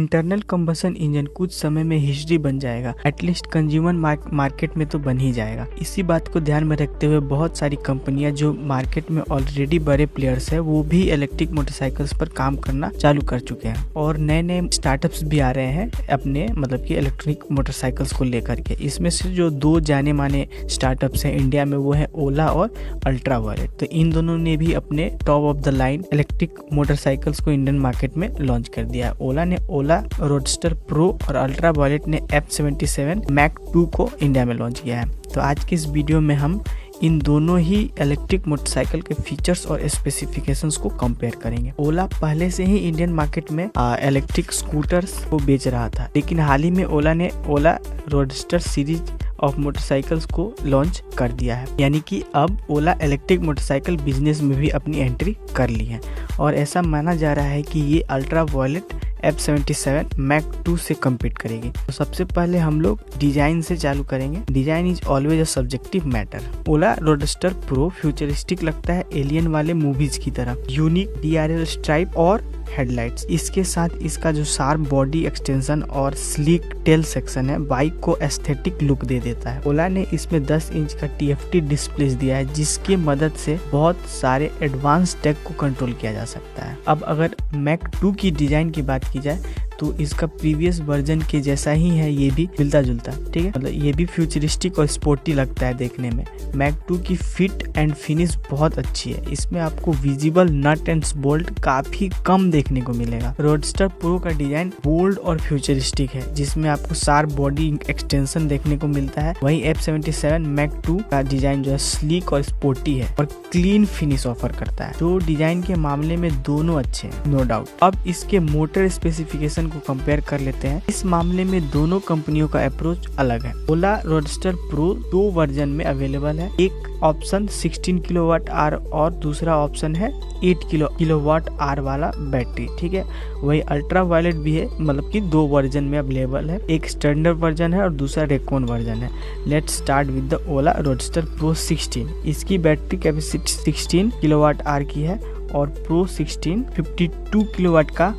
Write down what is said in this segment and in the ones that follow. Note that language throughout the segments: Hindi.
इंटरनल कंबशन इंजन कुछ समय में हिस्ट्री बन जाएगा, एटलीस्ट कंज्यूमर मार्केट में तो बन ही जाएगा। इसी बात को ध्यान में रखते हुए बहुत सारी कंपनियां जो मार्केट में ऑलरेडी बड़े प्लेयर्स है वो भी इलेक्ट्रिक मोटरसाइकिल्स पर काम करना चालू कर चुके हैं और नए नए स्टार्टअप्स भी आ रहे हैं अपने मतलब कि इलेक्ट्रिक मोटरसाइकिल्स को लेकर के। इसमें से जो दो जाने माने स्टार्टअप्स हैं इंडिया में वो है ओला और अल्ट्रा वायलेट। तो इन दोनों ने भी अपने top of the line electric motorcycles को इंडियन मार्केट में लॉन्च कर दिया है। ओला ने ओला रोडस्टर प्रो और अल्ट्रा वायलेट ने F77 मैक 2 को इंडिया में लॉन्च किया है। तो आज की इस वीडियो में हम इन दोनों ही इलेक्ट्रिक मोटरसाइकिल के फीचर्स और स्पेसिफिकेशंस को कंपेयर करेंगे। ओला पहले से ही इंडियन मार्केट में इलेक्ट्रिक स्कूटर्स को बेच रहा था, लेकिन हाल ही में ओला ने ओला रोडस्टर सीरीज ऑफ मोटरसाइकिल्स को लॉन्च कर दिया है, यानी कि अब ओला इलेक्ट्रिक मोटरसाइकिल बिजनेस में भी अपनी एंट्री कर ली है और ऐसा माना जा रहा है कि ये अल्ट्रा वायलेट F77 मैक 2 से कम्पीट करेगी। तो सबसे पहले हम लोग डिजाइन से चालू करेंगे। Design is always a subjective matter. Ola roadster pro futuristic लगता है एलियन वाले मूवीज की तरह, यूनिक DRL स्ट्राइप और हेडलाइट्स। इसके साथ इसका जो शार्प बॉडी एक्सटेंशन और स्लीक टेल सेक्शन है बाइक को एस्थेटिक लुक दे देता है। ओला ने इसमें 10 इंच का TFT डिस्प्ले दिया है जिसकी मदद से बहुत सारे एडवांस टेक को कंट्रोल किया जा सकता है। अब अगर मैक 2 की डिजाइन की बात की जाए तो इसका प्रीवियस वर्जन के जैसा ही है, ये भी मिलता जुलता, ठीक है। मतलब ये भी फ्यूचरिस्टिक और स्पोर्टी लगता है देखने में। मैक 2 की फिट एंड फिनिश बहुत अच्छी है। इसमें आपको विजिबल नट एंड बोल्ट काफी कम देखने को मिलेगा। रोडस्टर प्रो का डिजाइन बोल्ड और फ्यूचरिस्टिक है जिसमें आपको शार्प बॉडी एक्सटेंशन देखने को मिलता है। वहीं F77 मैक 2 का डिजाइन जो है स्लीक और स्पोर्टी है और क्लीन फिनिश ऑफर करता है। तो डिजाइन के मामले में दोनों अच्छे हैं, नो डाउट। अब इसके मोटर स्पेसिफिकेशन को कंपेयर कर लेते हैं। इस मामले में दोनों कंपनियों का अप्रोच अलग है। ओला रोडस्टर प्रो 2 वर्जन में अवेलेबल है। एक ऑप्शन 16 किलोवाट आवर और दूसरा ऑप्शन है 8 किलोवाट आवर वाला बैटरी, ठीक है। वही अल्ट्रा वायलेट भी है, मतलब कि 2 वर्जन में अवेलेबल है। एक स्टैंडर्ड वर्जन है और दूसरा रेकॉन वर्जन है। Let's start with the Ola roadster pro 16। इसकी बैटरी कैपेसिटी 16 किलोवाट आवर की है और प्रो 16 52 किलोवाट का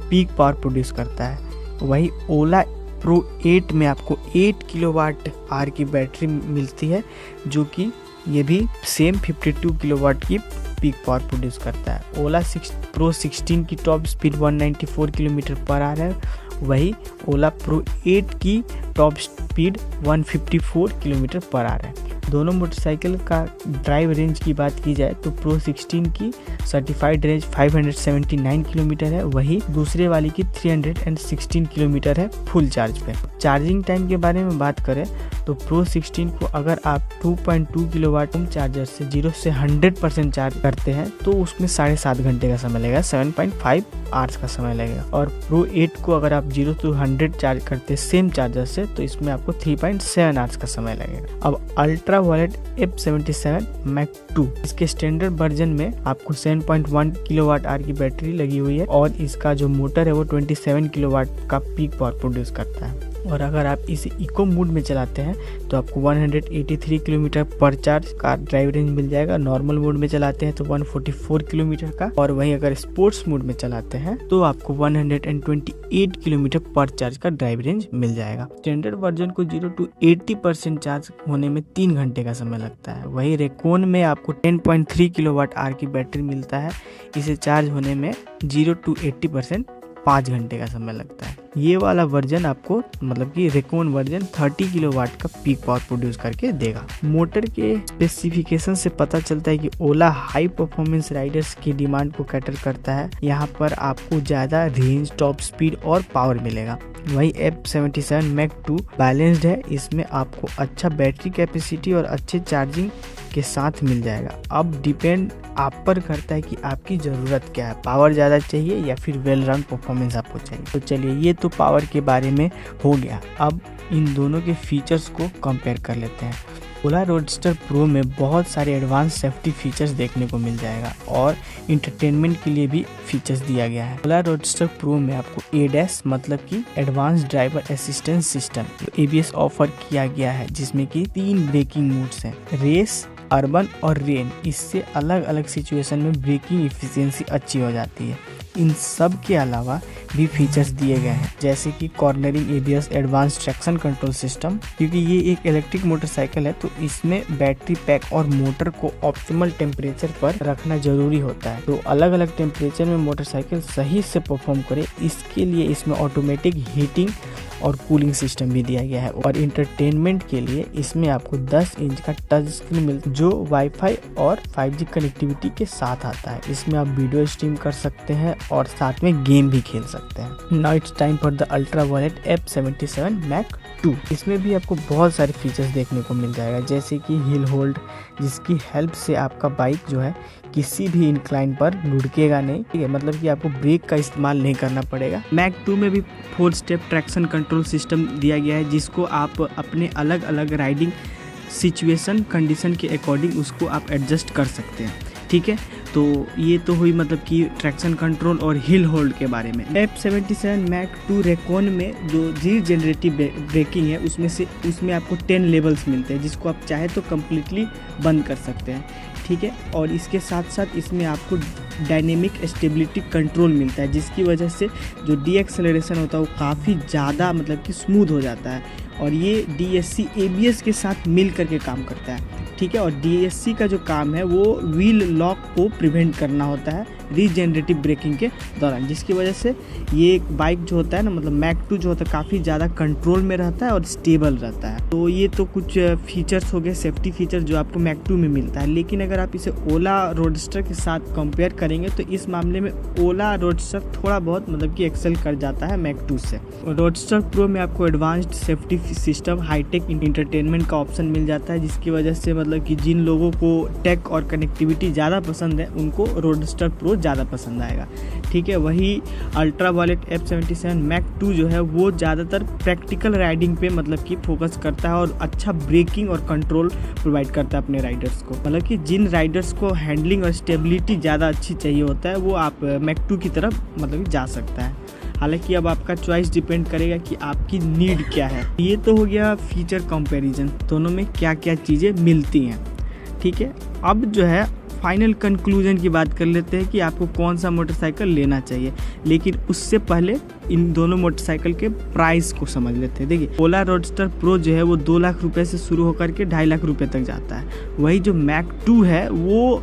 पीक पावर प्रोड्यूस करता है। वही ओला प्रो 8 में आपको 8 किलोवाट आवर की बैटरी मिलती है जो कि ये भी सेम 52 किलोवाट की पीक पावर प्रोड्यूस करता है। ओला प्रो 16 की top speed 194 kilometre per hour है। वही ओला प्रो 8 की top speed 154 kilometre per hour है। दोनों मोटरसाइकिल का ड्राइव रेंज की बात की जाए तो प्रो 16 की सर्टिफाइड रेंज 579 किलोमीटर है, वही दूसरे वाली की 316 किलोमीटर है फुल चार्ज पे। चार्जिंग टाइम के बारे में बात करें तो प्रो 16 को अगर आप 2.2 किलोवाट होम चार्जर से 0 से 100% चार्ज करते हैं तो उसमें 7.5 घंटे का समय लगेगा, 7.5 आवर्स का समय लगेगा। और प्रो 8 को अगर आप 0 to 100 चार्ज करते हैं सेम चार्जर से तो इसमें आपको 3.7 आवर्स का समय लगेगा। अब अल्ट्रा वायलेट F77 मैक 2, इसके स्टैंडर्ड वर्जन में आपको 7.1 किलोवाट आवर की बैटरी लगी हुई है और इसका जो मोटर है वो 27 किलोवाट का पीक पावर प्रोड्यूस करता है। और अगर आप इसे इको मोड में चलाते हैं तो आपको 183 किलोमीटर पर चार्ज का ड्राइव रेंज मिल जाएगा। नॉर्मल मोड में चलाते हैं तो 144 किलोमीटर का, और वहीं अगर स्पोर्ट्स मोड में चलाते हैं तो आपको 128 किलोमीटर पर चार्ज का ड्राइव रेंज मिल जाएगा। स्टैंडर्ड वर्जन को 0 to 80% चार्ज होने में 3 घंटे का समय लगता है। वही रेकॉन में आपको 10.3 किलोवाट आवर की बैटरी मिलता है। इसे चार्ज होने में 0 to 80% 5 घंटे का समय लगता है। ये वाला वर्जन आपको मतलब कि रेकॉन वर्जन 30 किलोवाट का पीक पावर प्रोड्यूस करके देगा। मोटर के स्पेसिफिकेशन से पता चलता है कि ओला हाई परफॉर्मेंस राइडर्स की डिमांड को कैटर करता है। यहाँ पर आपको ज्यादा रेंज, टॉप स्पीड और पावर मिलेगा। वही F77 मैक 2 बैलेंस्ड है। इसमें आपको अच्छा बैटरी कैपेसिटी और अच्छे चार्जिंग के साथ मिल जाएगा। अब डिपेंड आप पर करता है कि आपकी ज़रूरत क्या है, पावर ज़्यादा चाहिए या फिर वेल रन परफॉर्मेंस आपको चाहिए। तो चलिए, ये तो पावर के बारे में हो गया। अब इन दोनों के फीचर्स को कंपेयर कर लेते हैं। ओला रोडस्टर प्रो में बहुत सारे एडवांस सेफ्टी फीचर्स देखने को मिल जाएगा और इंटरटेनमेंट के लिए भी फीचर्स दिया गया है। ओला रोडस्टर प्रो में आपको ADAS मतलब कि advance driver assistance system ABS offer किया गया है, जिसमें कि 3 ब्रेकिंग मोड्स हैं, रेस, अर्बन और रेन। इससे अलग अलग सिचुएशन में ब्रेकिंग इफिशियंसी अच्छी हो जाती है। इन सब के अलावा भी फीचर्स दिए गए हैं, जैसे कि cornering ABS, advance traction control system. क्योंकि ये एक इलेक्ट्रिक मोटरसाइकिल है तो इसमें बैटरी पैक और मोटर को ऑप्टिमल टेम्परेचर पर रखना जरूरी होता है, तो अलग अलग टेम्परेचर में मोटरसाइकिल सही से परफॉर्म करे, इसके लिए इसमें ऑटोमेटिक हीटिंग और कूलिंग सिस्टम भी दिया गया है। और इंटरटेनमेंट के लिए इसमें आपको 10 इंच का टच स्क्रीन मिलता है जो वाईफाई और 5G कनेक्टिविटी के साथ आता है। इसमें आप वीडियो स्ट्रीम कर सकते हैं और साथ में गेम भी खेल सकते हैं। Now it's time for the Ultraviolette F77 Mark II। इसमें भी आपको बहुत सारे फीचर्स देखने को मिल जाएगा, जैसे कि हिल होल्ड, जिसकी हेल्प से आपका बाइक जो है किसी भी इंक्लाइन पर लुढ़केगा नहीं, ठीक है, मतलब कि आपको ब्रेक का इस्तेमाल नहीं करना पड़ेगा। Mark II में भी 4 स्टेप ट्रैक्शन कंट्रोल सिस्टम दिया गया है, जिसको आप अपने अलग अलग राइडिंग सिचुएशन कंडीशन के अकॉर्डिंग उसको आप एडजस्ट कर सकते हैं, ठीक है। तो ये तो हुई मतलब कि ट्रैक्शन कंट्रोल और हिल होल्ड के बारे में। F77 Mark II रेकॉन में जो रीजनरेटिव ब्रेकिंग है उसमें आपको 10 लेवल्स मिलते हैं, जिसको आप चाहे तो कम्प्लीटली बंद कर सकते हैं, ठीक है। और इसके साथ साथ इसमें आपको डायनेमिक स्टेबिलिटी कंट्रोल मिलता है, जिसकी वजह से जो डी एक्सेलरेशन होता है वो काफ़ी ज़्यादा मतलब कि स्मूथ हो जाता है। और ये DSC ABS के साथ मिल करके काम करता है, ठीक है। और DSC का जो काम है वो व्हील लॉक को प्रिवेंट करना होता है रीजनरेटिव ब्रेकिंग के दौरान, जिसकी वजह से ये बाइक जो होता है ना, मतलब Mark II जो होता है काफ़ी ज़्यादा कंट्रोल में रहता है और स्टेबल रहता है। तो ये तो कुछ फीचर्स हो गए, सेफ्टी फीचर जो आपको Mark II में मिलता है। लेकिन अगर आप इसे ओला रोडस्टर के साथ कंपेयर करेंगे तो इस मामले में ओला रोडस्टर थोड़ा बहुत मतलब कि एक्सेल कर जाता है Mark II से। रोडस्टर प्रो में आपको advanced safety system, hitech entertainment का ऑप्शन मिल जाता है, जिसकी वजह से मतलब कि जिन लोगों को टेक और कनेक्टिविटी ज़्यादा पसंद है उनको रोडस्टर प्रो ज़्यादा पसंद आएगा, ठीक है। वही ultra violet F77 Mark II जो है वो ज़्यादातर प्रैक्टिकल राइडिंग पे मतलब कि फोकस करता है और अच्छा ब्रेकिंग और कंट्रोल प्रोवाइड करता है अपने राइडर्स को। मतलब कि जिन राइडर्स को हैंडलिंग और स्टेबिलिटी ज़्यादा अच्छी चाहिए होता है वो आप Mark II की तरफ मतलब कि जा सकता है। हालांकि अब आपका चॉइस डिपेंड करेगा कि आपकी नीड क्या है। ये तो हो गया फीचर कंपैरिजन, दोनों में क्या क्या चीज़ें मिलती हैं, ठीक है। अब जो है फाइनल कंक्लूजन की बात कर लेते हैं कि आपको कौन सा मोटरसाइकिल लेना चाहिए। लेकिन उससे पहले इन दोनों मोटरसाइकिल के प्राइस को समझ लेते हैं। देखिए, ओला रोडस्टर प्रो जो है वो 2 लाख रुपए से शुरू होकर के 2.5 लाख रुपए तक जाता है। वही जो Mark II है वो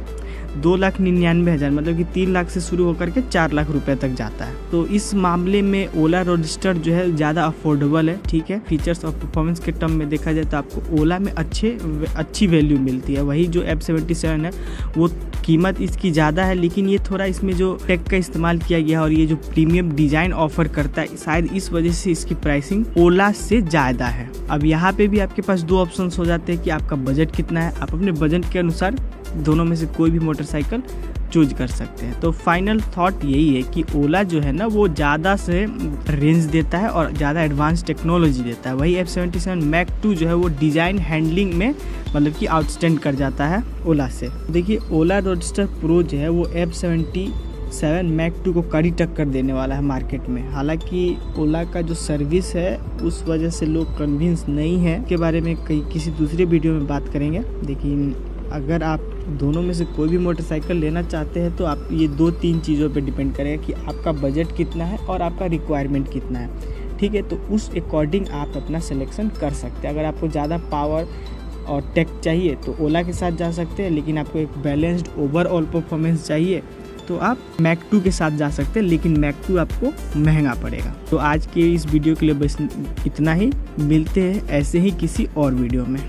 2,99,000 मतलब कि 3 लाख से शुरू होकर के 4 लाख रुपए तक जाता है। तो इस मामले में ओला रोडस्टर जो है ज़्यादा अफोर्डेबल है, ठीक है। फीचर्स और परफॉर्मेंस के टर्म में देखा जाए तो आपको ओला में अच्छी वैल्यू मिलती है। वही जो F77 है वो कीमत इसकी ज़्यादा है, लेकिन ये थोड़ा इसमें जो टेक का इस्तेमाल किया गया और ये जो प्रीमियम डिज़ाइन ऑफर करता है, शायद इस वजह से इसकी प्राइसिंग ओला से ज़्यादा है। अब यहाँ पे भी आपके पास 2 ऑप्शंस हो जाते हैं कि आपका बजट कितना है। आप अपने बजट के अनुसार दोनों में से कोई भी मोटरसाइकिल चूज कर सकते हैं। तो फाइनल थॉट यही है कि ओला जो है ना वो ज़्यादा से रेंज देता है और ज़्यादा एडवांस टेक्नोलॉजी देता है। वही F77 Mark II जो है वो डिज़ाइन हैंडलिंग में मतलब कि आउटस्टैंड कर जाता है ओला से। देखिए, ओला रोडस्टर प्रो जो है वो F77 Mark II को कड़ी टक्कर देने वाला है मार्केट में। हालांकि ओला का जो सर्विस है उस वजह से लोग कन्विंस नहीं है, के बारे में किसी दूसरे वीडियो में बात करेंगे। लेकिन अगर आप दोनों में से कोई भी मोटरसाइकिल लेना चाहते हैं तो आप ये 2-3 चीज़ों पे डिपेंड करेगा कि आपका बजट कितना है और आपका रिक्वायरमेंट कितना है, ठीक है। तो उस अकॉर्डिंग आप अपना सिलेक्शन कर सकते हैं। अगर आपको ज़्यादा पावर और टेक चाहिए तो ओला के साथ जा सकते हैं, लेकिन आपको एक बैलेंस्ड ओवरऑल परफॉर्मेंस चाहिए तो आप Mark II के साथ जा सकते हैं, लेकिन Mark II आपको महंगा पड़ेगा। तो आज के इस वीडियो के लिए बस इतना ही, मिलते हैं ऐसे ही किसी और वीडियो में।